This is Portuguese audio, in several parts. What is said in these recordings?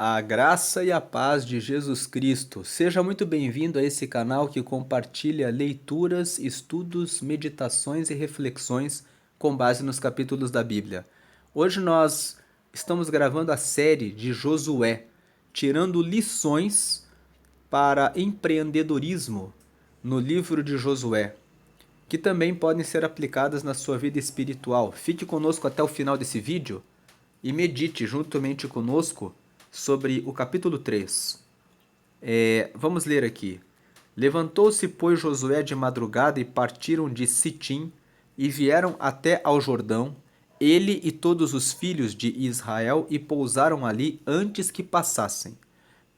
A graça e a paz de Jesus Cristo. Seja muito bem-vindo a esse canal que compartilha leituras, estudos, meditações e reflexões com base nos capítulos da Bíblia. Hoje nós estamos gravando a série de Josué, tirando lições para empreendedorismo no livro de Josué, que também podem ser aplicadas na sua vida espiritual. Fique conosco até o final desse vídeo e medite juntamente conosco sobre o capítulo 3. Vamos ler aqui. Levantou-se, pois, Josué de madrugada e partiram de Sitim e vieram até ao Jordão, ele e todos os filhos de Israel, e pousaram ali antes que passassem.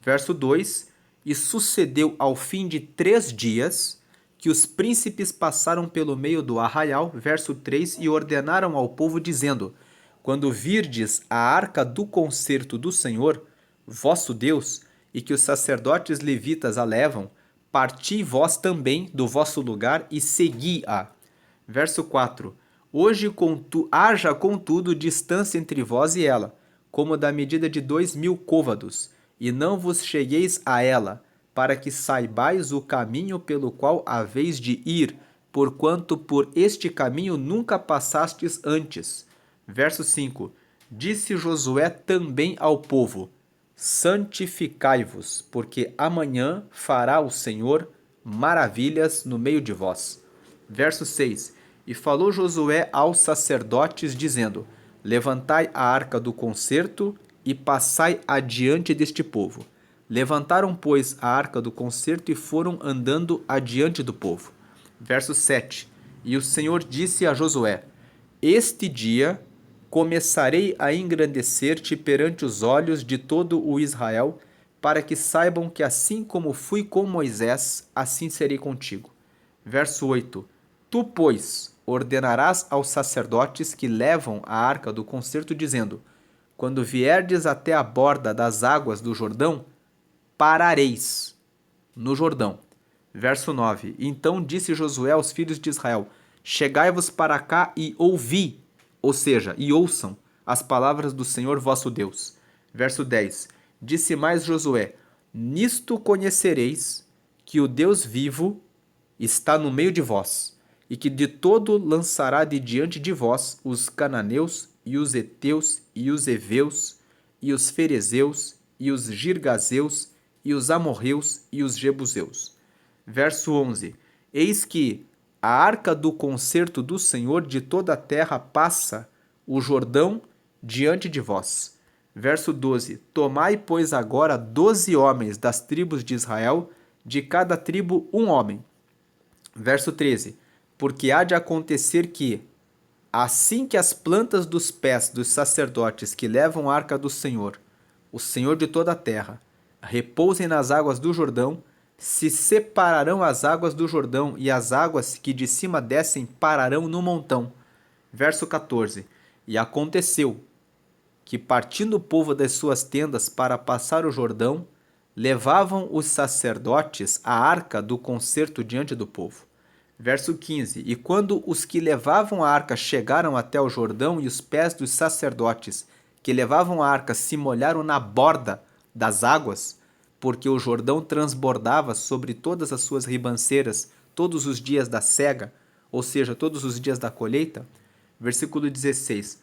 Verso 2: E sucedeu ao fim de 3 dias que os príncipes passaram pelo meio do arraial. Verso 3: E ordenaram ao povo, dizendo: Quando virdes a arca do concerto do Senhor, vosso Deus, e que os sacerdotes levitas a levam, parti vós também do vosso lugar e segui-a. Verso 4: Hoje haja contudo distância entre vós e ela, como da medida de 2000 côvados, e não vos chegueis a ela, para que saibais o caminho pelo qual haveis de ir, porquanto por este caminho nunca passastes antes. Verso 5: Disse Josué também ao povo: Santificai-vos, porque amanhã fará o Senhor maravilhas no meio de vós. Verso 6: E falou Josué aos sacerdotes, dizendo: Levantai a arca do concerto e passai adiante deste povo. Levantaram, pois, a arca do concerto e foram andando adiante do povo. Verso 7: E o Senhor disse a Josué: Este dia começarei a engrandecer-te perante os olhos de todo o Israel, para que saibam que assim como fui com Moisés, assim serei contigo. Verso 8: Tu, pois, ordenarás aos sacerdotes que levam a arca do concerto, dizendo: Quando vierdes até a borda das águas do Jordão, parareis no Jordão. Verso 9: Então disse Josué aos filhos de Israel: Chegai-vos para cá e ouvi, ou seja, e ouçam as palavras do Senhor vosso Deus. Verso 10: Disse mais Josué: Nisto conhecereis que o Deus vivo está no meio de vós, e que de todo lançará de diante de vós os cananeus, e os heteus, e os heveus, e os ferezeus, e os girgazeus, e os amorreus, e os jebuseus. Verso 11: Eis que a arca do concerto do Senhor de toda a terra passa o Jordão diante de vós. Verso 12: Tomai, pois, agora 12 homens das tribos de Israel, de cada tribo um homem. Verso 13: Porque há de acontecer que, assim que as plantas dos pés dos sacerdotes que levam a arca do Senhor, o Senhor de toda a terra, repousem nas águas do Jordão, se separarão as águas do Jordão, e as águas que de cima descem pararão no montão. Verso 14: E aconteceu que, partindo o povo das suas tendas para passar o Jordão, levavam os sacerdotes a arca do concerto diante do povo. Verso 15: E quando os que levavam a arca chegaram até o Jordão, e os pés dos sacerdotes que levavam a arca se molharam na borda das águas, porque o Jordão transbordava sobre todas as suas ribanceiras todos os dias da cega, ou seja, todos os dias da colheita. Versículo 16: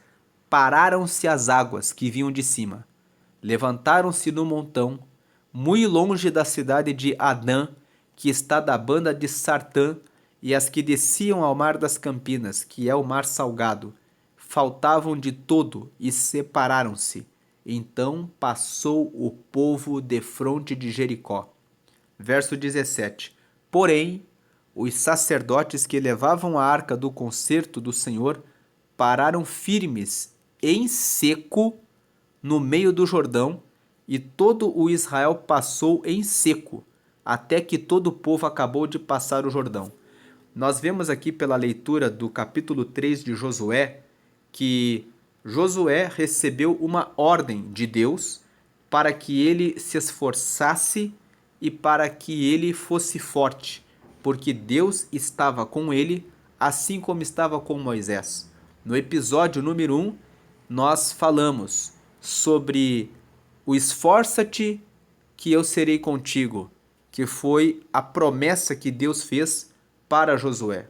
Pararam-se as águas que vinham de cima, levantaram-se no montão, muito longe da cidade de Adã, que está da banda de Sartã, e as que desciam ao mar das Campinas, que é o mar salgado, faltavam de todo e separaram-se. Então passou o povo defronte de Jericó. Verso 17: Porém, os sacerdotes que levavam a arca do concerto do Senhor pararam firmes em seco no meio do Jordão, e todo o Israel passou em seco, até que todo o povo acabou de passar o Jordão. Nós vemos aqui pela leitura do capítulo 3 de Josué que Josué recebeu uma ordem de Deus para que ele se esforçasse e para que ele fosse forte, porque Deus estava com ele, assim como estava com Moisés. No episódio número 1, nós falamos sobre o esforça-te que eu serei contigo, que foi a promessa que Deus fez para Josué.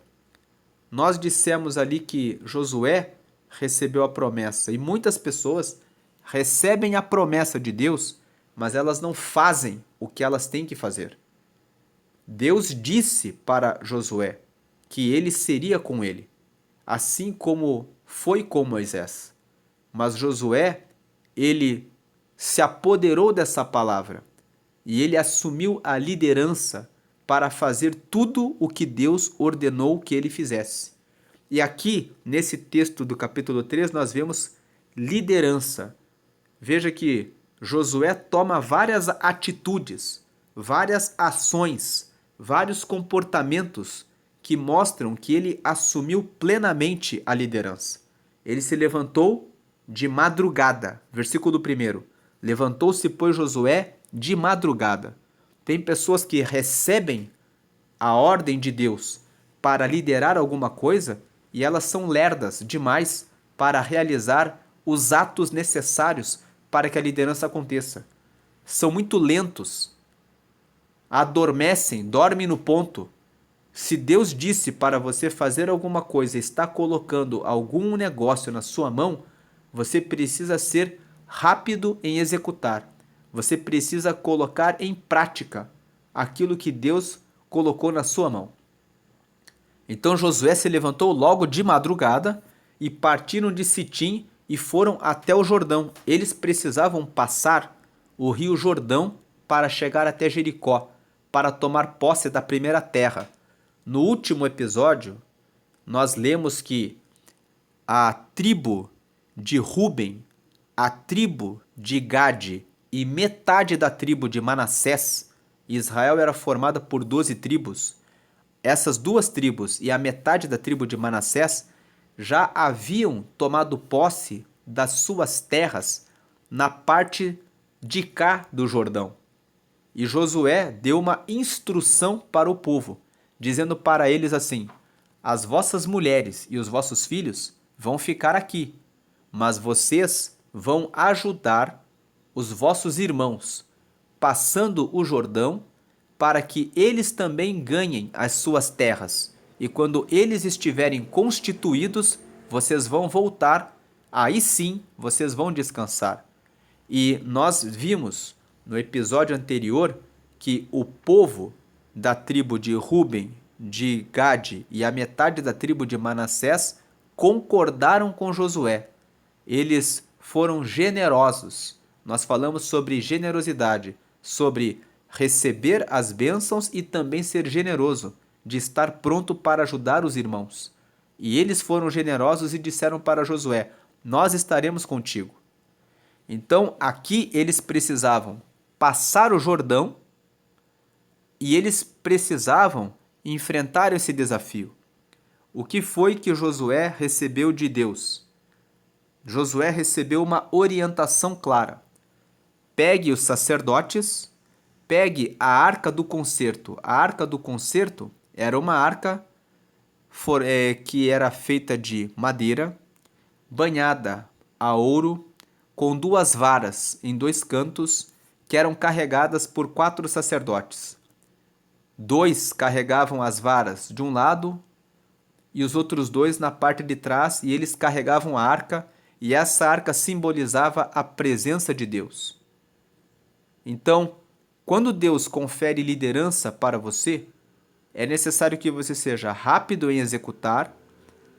Nós dissemos ali que Josué recebeu a promessa e muitas pessoas recebem a promessa de Deus, mas elas não fazem o que elas têm que fazer. Deus disse para Josué que ele seria com ele, assim como foi com Moisés. Mas Josué, ele se apoderou dessa palavra e ele assumiu a liderança para fazer tudo o que Deus ordenou que ele fizesse. E aqui, nesse texto do capítulo 3, nós vemos liderança. Veja que Josué toma várias atitudes, várias ações, vários comportamentos que mostram que ele assumiu plenamente a liderança. Ele se levantou de madrugada. Versículo 1. Levantou-se, pois, Josué de madrugada. Tem pessoas que recebem a ordem de Deus para liderar alguma coisa e elas são lerdas demais para realizar os atos necessários para que a liderança aconteça. São muito lentos, adormecem, dormem no ponto. Se Deus disse para você fazer alguma coisa, está colocando algum negócio na sua mão, você precisa ser rápido em executar. Você precisa colocar em prática aquilo que Deus colocou na sua mão. Então Josué se levantou logo de madrugada e partiram de Sitim e foram até o Jordão. Eles precisavam passar o rio Jordão para chegar até Jericó, para tomar posse da primeira terra. No último episódio, nós lemos que a tribo de Ruben, a tribo de Gade e metade da tribo de Manassés, Israel era formada por 12 tribos. Essas duas tribos e a metade da tribo de Manassés já haviam tomado posse das suas terras na parte de cá do Jordão. E Josué deu uma instrução para o povo, dizendo para eles assim: as vossas mulheres e os vossos filhos vão ficar aqui, mas vocês vão ajudar os vossos irmãos, passando o Jordão, para que eles também ganhem as suas terras. E quando eles estiverem constituídos, vocês vão voltar, aí sim vocês vão descansar. E nós vimos no episódio anterior que o povo da tribo de Ruben, de Gade e a metade da tribo de Manassés concordaram com Josué. Eles foram generosos. Nós falamos sobre generosidade, sobre receber as bênçãos e também ser generoso, de estar pronto para ajudar os irmãos. E eles foram generosos e disseram para Josué: nós estaremos contigo. Então aqui eles precisavam passar o Jordão e eles precisavam enfrentar esse desafio. O que foi que Josué recebeu de Deus? Josué recebeu uma orientação clara. Pegue os sacerdotes, pegue a arca do concerto. A arca do concerto era uma arca que era feita de madeira, banhada a ouro, com 2 varas em 2 cantos, que eram carregadas por 4 sacerdotes. 2 carregavam as varas de um lado e os outros 2 na parte de trás, e eles carregavam a arca, e essa arca simbolizava a presença de Deus. Então, quando Deus confere liderança para você, é necessário que você seja rápido em executar,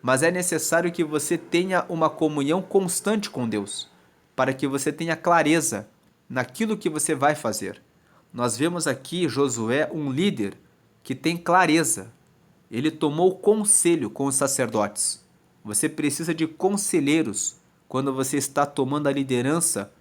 mas é necessário que você tenha uma comunhão constante com Deus, para que você tenha clareza naquilo que você vai fazer. Nós vemos aqui Josué, um líder que tem clareza. Ele tomou conselho com os sacerdotes. Você precisa de conselheiros quando você está tomando a liderança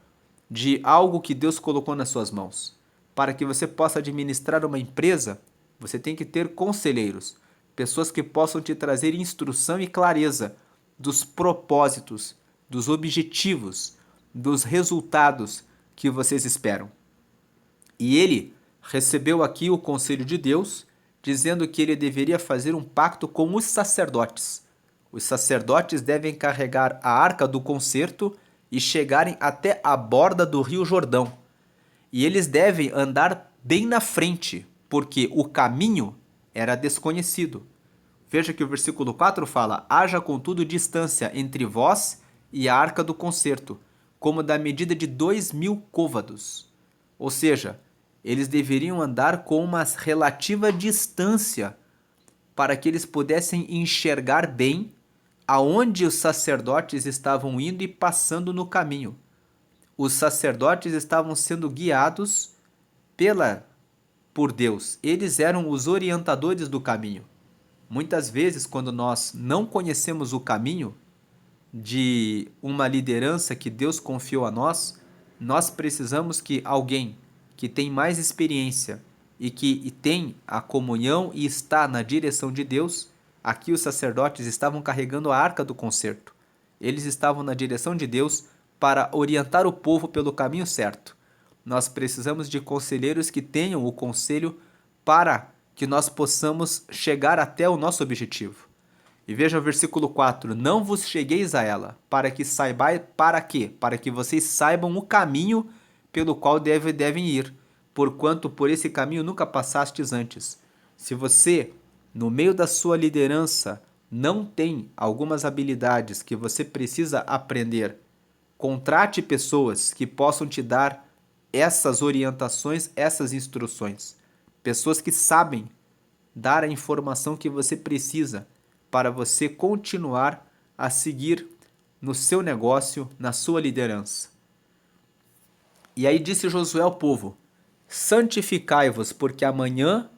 de algo que Deus colocou nas suas mãos. Para que você possa administrar uma empresa, você tem que ter conselheiros, pessoas que possam te trazer instrução e clareza dos propósitos, dos objetivos, dos resultados que vocês esperam. E ele recebeu aqui o conselho de Deus, dizendo que ele deveria fazer um pacto com os sacerdotes. Os sacerdotes devem carregar a arca do concerto e chegarem até a borda do rio Jordão. E eles devem andar bem na frente, porque o caminho era desconhecido. Veja que o versículo 4 fala: haja contudo distância entre vós e a arca do concerto, como da medida de 2.000 côvados. Ou seja, eles deveriam andar com uma relativa distância para que eles pudessem enxergar bem aonde os sacerdotes estavam indo e passando no caminho. Os sacerdotes estavam sendo guiados por Deus. Eles eram os orientadores do caminho. Muitas vezes, quando nós não conhecemos o caminho de uma liderança que Deus confiou a nós, nós precisamos que alguém que tem mais experiência e que tem a comunhão e está na direção de Deus. Aqui os sacerdotes estavam carregando a arca do concerto. Eles estavam na direção de Deus para orientar o povo pelo caminho certo. Nós precisamos de conselheiros que tenham o conselho para que nós possamos chegar até o nosso objetivo. E veja o versículo 4: não vos chegueis a ela, para que saibais para quê? Para que vocês saibam o caminho pelo qual devem ir, porquanto por esse caminho nunca passastes antes. Se você, no meio da sua liderança, não tem algumas habilidades que você precisa aprender, contrate pessoas que possam te dar essas orientações, essas instruções. Pessoas que sabem dar a informação que você precisa para você continuar a seguir no seu negócio, na sua liderança. E aí disse Josué ao povo: santificai-vos, porque amanhã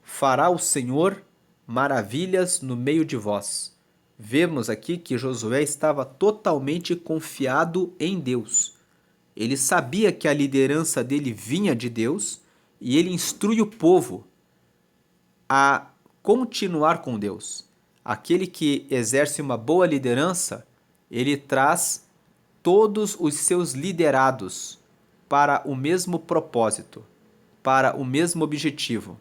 fará o Senhor maravilhas no meio de vós. Vemos aqui que Josué estava totalmente confiado em Deus. Ele sabia que a liderança dele vinha de Deus e ele instrui o povo a continuar com Deus. Aquele que exerce uma boa liderança, ele traz todos os seus liderados para o mesmo propósito, para o mesmo objetivo.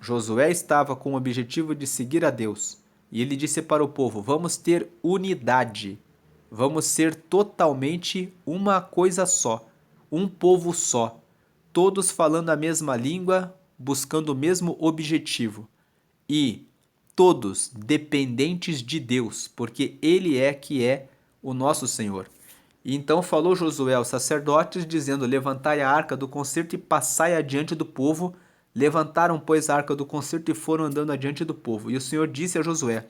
Josué estava com o objetivo de seguir a Deus. E ele disse para o povo: vamos ter unidade. Vamos ser totalmente uma coisa só, um povo só, todos falando a mesma língua, buscando o mesmo objetivo. E todos dependentes de Deus, porque Ele é que é o nosso Senhor. E então falou Josué aos sacerdotes, dizendo: levantai a arca do concerto e passai adiante do povo. Levantaram, pois, a arca do concerto e foram andando adiante do povo. E o Senhor disse a Josué: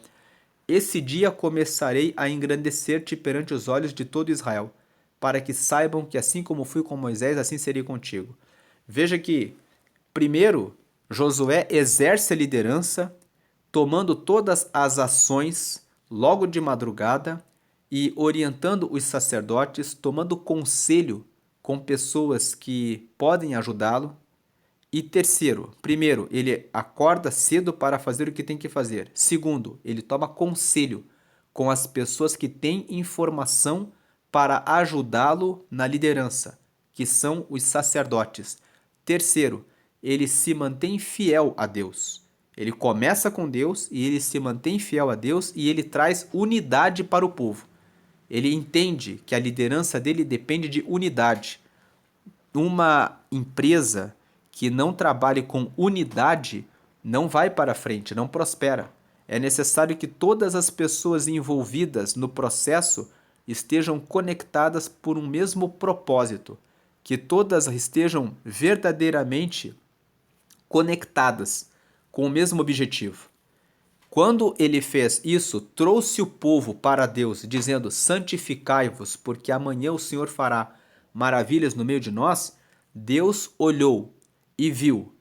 esse dia começarei a engrandecer-te perante os olhos de todo Israel, para que saibam que assim como fui com Moisés, assim serei contigo. Veja que, primeiro, Josué exerce a liderança, tomando todas as ações logo de madrugada e orientando os sacerdotes, tomando conselho com pessoas que podem ajudá-lo. E terceiro, primeiro, ele acorda cedo para fazer o que tem que fazer. Segundo, ele toma conselho com as pessoas que têm informação para ajudá-lo na liderança, que são os sacerdotes. Terceiro, ele se mantém fiel a Deus. Ele começa com Deus e ele se mantém fiel a Deus e ele traz unidade para o povo. Ele entende que a liderança dele depende de unidade. Uma empresa que não trabalhe com unidade não vai para frente, não prospera. É necessário que todas as pessoas envolvidas no processo estejam conectadas por um mesmo propósito, que todas estejam verdadeiramente conectadas com o mesmo objetivo. Quando ele fez isso, trouxe o povo para Deus, dizendo: santificai-vos, porque amanhã o Senhor fará maravilhas no meio de nós. Deus olhou e viu.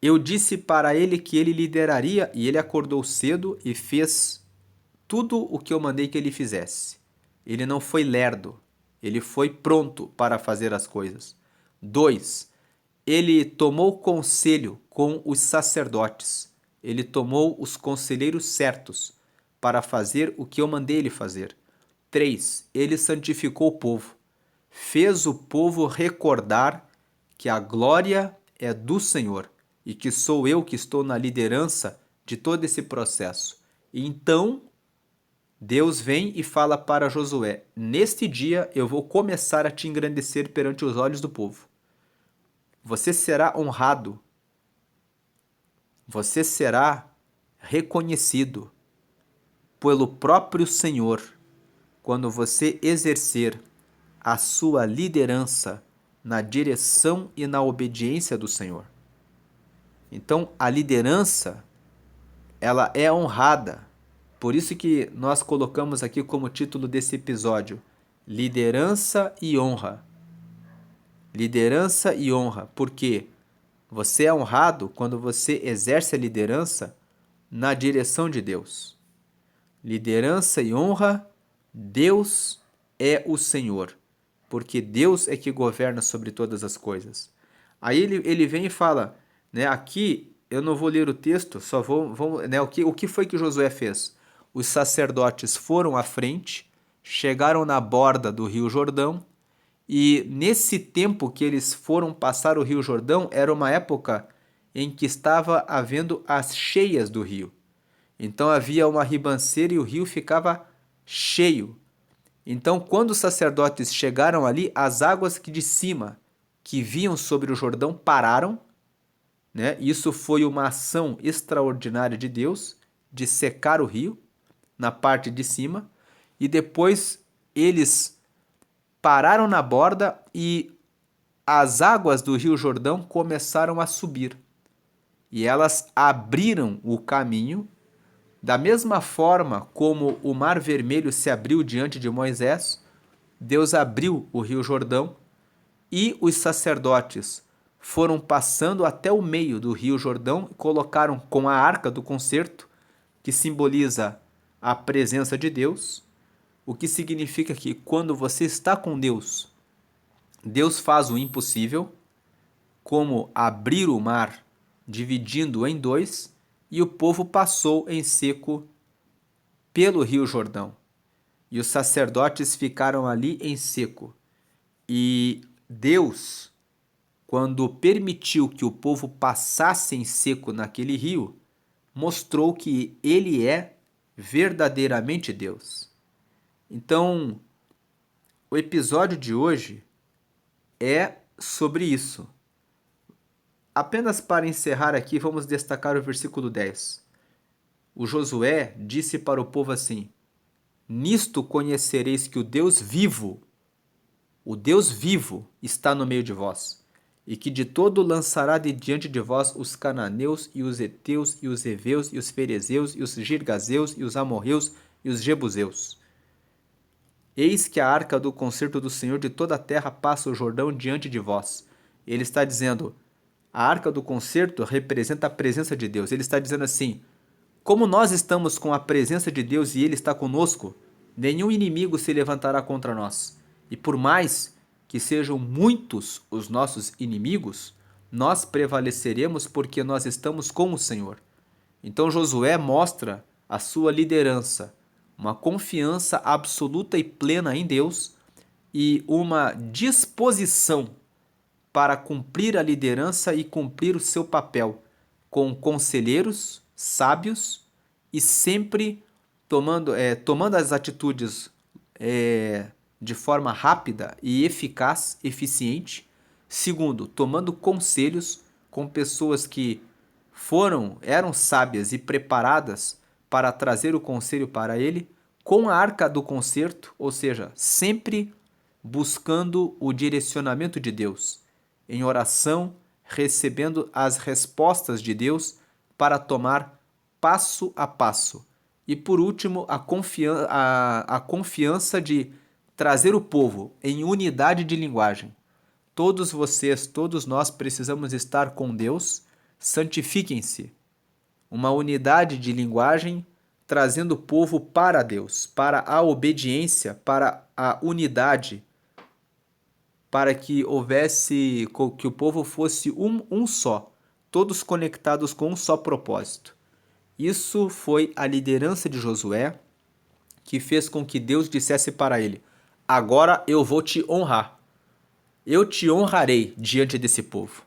Eu disse para ele que ele lideraria, e ele acordou cedo e fez tudo o que eu mandei que ele fizesse. Ele não foi lerdo, ele foi pronto para fazer as coisas. 2. Ele tomou conselho com os sacerdotes. Ele tomou os conselheiros certos para fazer o que eu mandei ele fazer. 3. Ele santificou o povo. Fez o povo recordar que a glória é do Senhor e que sou eu que estou na liderança de todo esse processo. E então Deus vem e fala para Josué: neste dia eu vou começar a te engrandecer perante os olhos do povo. Você será honrado, você será reconhecido pelo próprio Senhor quando você exercer a sua liderança na direção e na obediência do Senhor. Então, a liderança, ela é honrada. Por isso que nós colocamos aqui como título desse episódio: Liderança e Honra. Liderança e honra, porque você é honrado quando você exerce a liderança na direção de Deus. Liderança e honra, Deus é o Senhor, porque Deus é que governa sobre todas as coisas. Aí ele vem e fala, né, aqui eu não vou ler o texto, só vou né, o que foi que Josué fez? Os sacerdotes foram à frente, chegaram na borda do Rio Jordão, e nesse tempo que eles foram passar o Rio Jordão, era uma época em que estava havendo as cheias do rio. Então havia uma ribanceira e o rio ficava cheio. Então, quando os sacerdotes chegaram ali, as águas que de cima, que vinham sobre o Jordão, pararam, né? Isso foi uma ação extraordinária de Deus, de secar o rio na parte de cima, e depois eles pararam na borda e as águas do Rio Jordão começaram a subir. E elas abriram o caminho, da mesma forma como o Mar Vermelho se abriu diante de Moisés, Deus abriu o Rio Jordão e os sacerdotes foram passando até o meio do Rio Jordão e colocaram com a arca do concerto, que simboliza a presença de Deus, o que significa que quando você está com Deus, Deus faz o impossível, como abrir o mar, dividindo em dois, e o povo passou em seco pelo Rio Jordão. E os sacerdotes ficaram ali em seco. E Deus, quando permitiu que o povo passasse em seco naquele rio, mostrou que ele é verdadeiramente Deus. Então, o episódio de hoje é sobre isso. Apenas para encerrar aqui, vamos destacar o versículo 10. O Josué disse para o povo assim: nisto conhecereis que o Deus vivo está no meio de vós, e que de todo lançará de diante de vós os cananeus e os heteus e os heveus e os ferezeus e os girgazeus e os amorreus e os jebuseus. Eis que a arca do concerto do Senhor de toda a terra passa o Jordão diante de vós. Ele está dizendo, a arca do concerto representa a presença de Deus. Ele está dizendo assim, como nós estamos com a presença de Deus e Ele está conosco, nenhum inimigo se levantará contra nós. E por mais que sejam muitos os nossos inimigos, nós prevaleceremos porque nós estamos com o Senhor. Então Josué mostra a sua liderança, uma confiança absoluta e plena em Deus e uma disposição para cumprir a liderança e cumprir o seu papel com conselheiros sábios e sempre tomando as atitudes de forma rápida e eficaz, eficiente. Segundo, tomando conselhos com pessoas que eram sábias e preparadas para trazer o conselho para ele, com a arca do concerto, ou seja, sempre buscando o direcionamento de Deus, em oração, recebendo as respostas de Deus para tomar passo a passo. E por último, a confiança de trazer o povo em unidade de linguagem. Todos vocês, todos nós precisamos estar com Deus, santifiquem-se. Uma unidade de linguagem trazendo o povo para Deus, para a obediência, para a unidade, para que que o povo fosse um só, todos conectados com um só propósito. Isso foi a liderança de Josué que fez com que Deus dissesse para ele: agora eu vou te honrar. Eu te honrarei diante desse povo.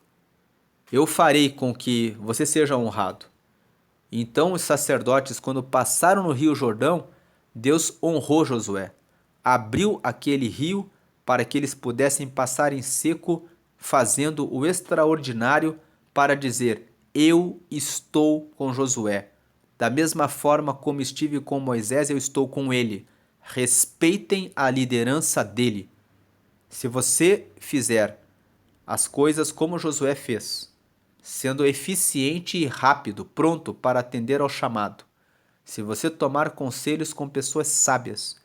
Eu farei com que você seja honrado. Então os sacerdotes, quando passaram no Rio Jordão, Deus honrou Josué, abriu aquele rio para que eles pudessem passar em seco, fazendo o extraordinário para dizer: Eu estou com Josué. Da mesma forma como estive com Moisés, eu estou com ele. Respeitem a liderança dele. Se você fizer as coisas como Josué fez, sendo eficiente e rápido, pronto para atender ao chamado, se você tomar conselhos com pessoas sábias,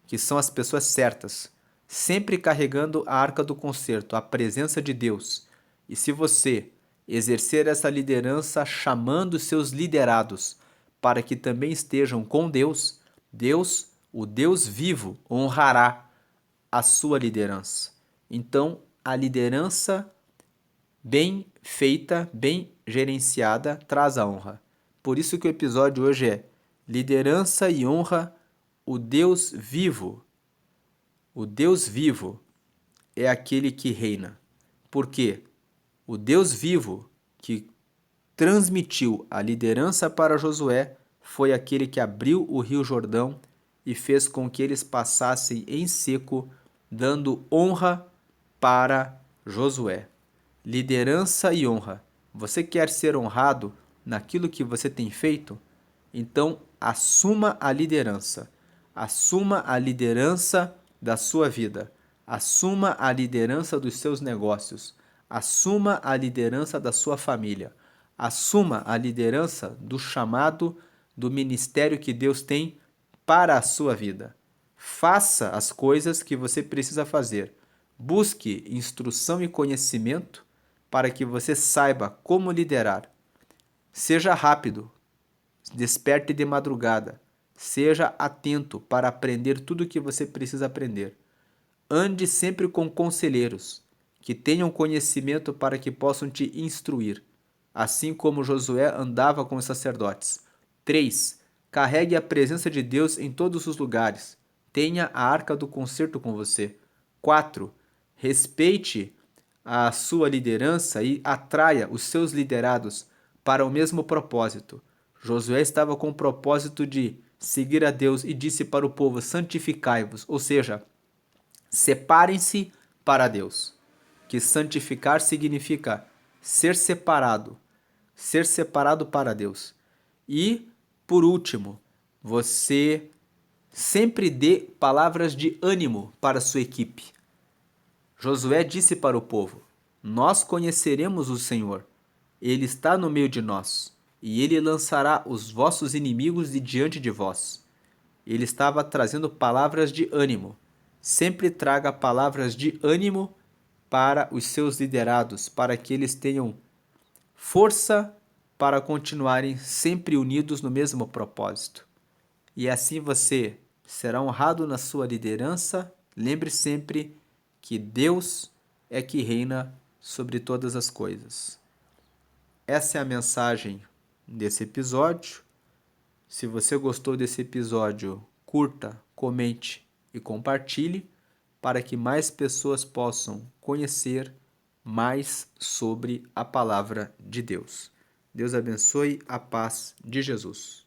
que são as pessoas certas, sempre carregando a arca do concerto, a presença de Deus, e se você exercer essa liderança chamando seus liderados para que também estejam com Deus, Deus, o Deus vivo, honrará a sua liderança. Então, a liderança bem feita, bem gerenciada, traz a honra. Por isso que o episódio hoje é liderança e honra, o Deus vivo. O Deus vivo é aquele que reina. Por quê? O Deus vivo que transmitiu a liderança para Josué foi aquele que abriu o rio Jordão e fez com que eles passassem em seco, dando honra para Josué. Liderança e honra. Você quer ser honrado naquilo que você tem feito? Então, assuma a liderança. Assuma a liderança da sua vida. Assuma a liderança dos seus negócios. Assuma a liderança da sua família. Assuma a liderança do chamado do ministério que Deus tem para a sua vida. Faça as coisas que você precisa fazer. Busque instrução e conhecimento para que você saiba como liderar. Seja rápido, desperte de madrugada, seja atento para aprender tudo o que você precisa aprender. Ande sempre com conselheiros que tenham conhecimento para que possam te instruir, assim como Josué andava com os sacerdotes. 3. Carregue a presença de Deus em todos os lugares. Tenha a arca do concerto com você. 4. Respeite a sua liderança e atraia os seus liderados para o mesmo propósito. Josué estava com o propósito de seguir a Deus e disse para o povo: santificai-vos, ou seja, separem-se para Deus. Que santificar significa ser separado para Deus. E, por último, você sempre dê palavras de ânimo para a sua equipe. Josué disse para o povo: Nós conheceremos o Senhor. Ele está no meio de nós, e ele lançará os vossos inimigos de diante de vós. Ele estava trazendo palavras de ânimo. Sempre traga palavras de ânimo para os seus liderados, para que eles tenham força para continuarem sempre unidos no mesmo propósito. E assim você será honrado na sua liderança. Lembre sempre que Deus é que reina sobre todas as coisas. Essa é a mensagem desse episódio. Se você gostou desse episódio, curta, comente e compartilhe para que mais pessoas possam conhecer mais sobre a palavra de Deus. Deus abençoe a paz de Jesus.